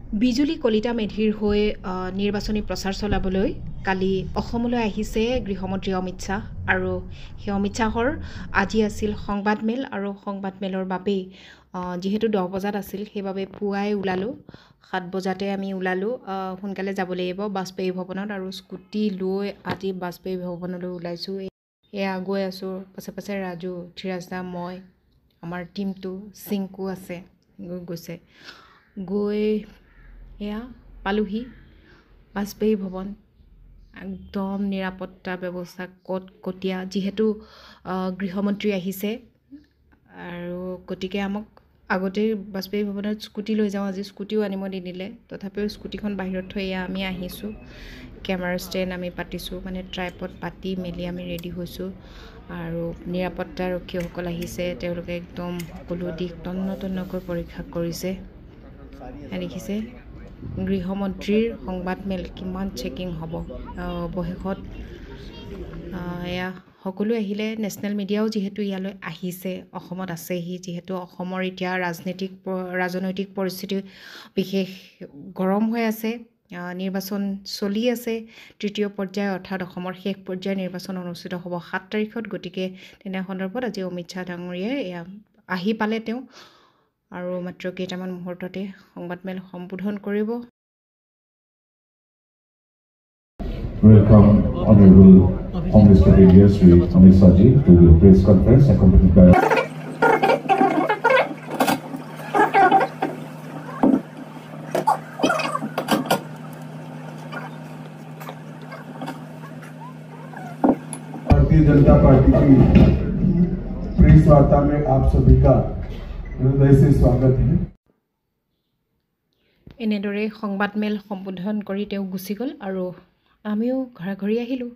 বিজুলী কলিতা মেধিৰ হৈ নিৰ্বাচনী প্ৰচাৰ চলাবলৈ কালি অসমলৈ আহিছে গৃহমন্ত্ৰী অমিত শ্বাহ আৰু সেই অমিত শ্বাহৰ আজি আছিল সংবাদমেল আৰু সংবাদমেলৰ বাবেই যিহেতু 10 বজাত আছিল সেইবাবে পুৱাই ওলালোঁ 7 বজাতে আমি ওলালোঁ সোনকালে যাব লাগিব বাজপেয়ী ভৱনত আৰু স্কুটি লৈ আজি বাজপেয়ী ভৱনলৈ ওলাইছোঁ এয়া গৈ আছোঁ পাছে ৰাজু ধীৰাজদা মই আমাৰ টিমটো চিংকু আছে গৈছে গৈ এয়া পালোহি বাজপেয়ী ভৱন একদম নিৰাপত্তা ব্যৱস্থা কটকটীয়া যিহেতু গৃহমন্ত্ৰী আহিছে আৰু গতিকে আমাক আগতেই বাজপেয়ী ভৱনত স্কুটি লৈ যাওঁ আজি স্কুটিও আনিব নিদিলে তথাপিও স্কুটিখন বাহিৰত থৈ এয়া আমি আহিছোঁ কেমেৰা ষ্টেণ্ড আমি পাতিছোঁ মানে ট্ৰাইপড পাতি মেলি আমি ৰেডি হৈছোঁ আৰু নিৰাপত্তাৰক্ষীসকল আহিছে তেওঁলোকে একদম সকলো দিশ তন্নতন্নকৈ পৰীক্ষা কৰিছে দেখিছে গৃহমন্ত্ৰীৰ সংবাদমেল কিমান চেকিং হ'ব অৱশেষত এয়া সকলো আহিলে নেশ্যনেল মিডিয়াও যিহেতু ইয়ালৈ আহিছে অসমত আছেহি যিহেতু অসমৰ এতিয়া ৰাজনৈতিক পৰিস্থিতি বিশেষ গৰম হৈ আছে নিৰ্বাচন চলি আছে তৃতীয় পৰ্যায় অৰ্থাৎ অসমৰ শেষ পৰ্যায়ৰ নিৰ্বাচন অনুষ্ঠিত হ'ব 7 তাৰিখত গতিকে তেনে সন্দৰ্ভত আজি অমিত শ্বাহ ডাঙৰীয়াই আহি পালে তেওঁ আৰু মাত্ৰ কেইটামান মুহূৰ্ততে সংবাদমেল সম্বোধন কৰিব Welcome Honorable Home Minister of India Sri Amit Shah ji to the press conference accompanied by Bharatiya Janata party key press वार्ता में आप सभी का हृदय से स्वागत है এনেদৰে সংবাদমেল সম্বোধন কৰি তেওঁ গুচি গ'ল আৰু আমিও ঘৰা ঘৰি আহিলোঁ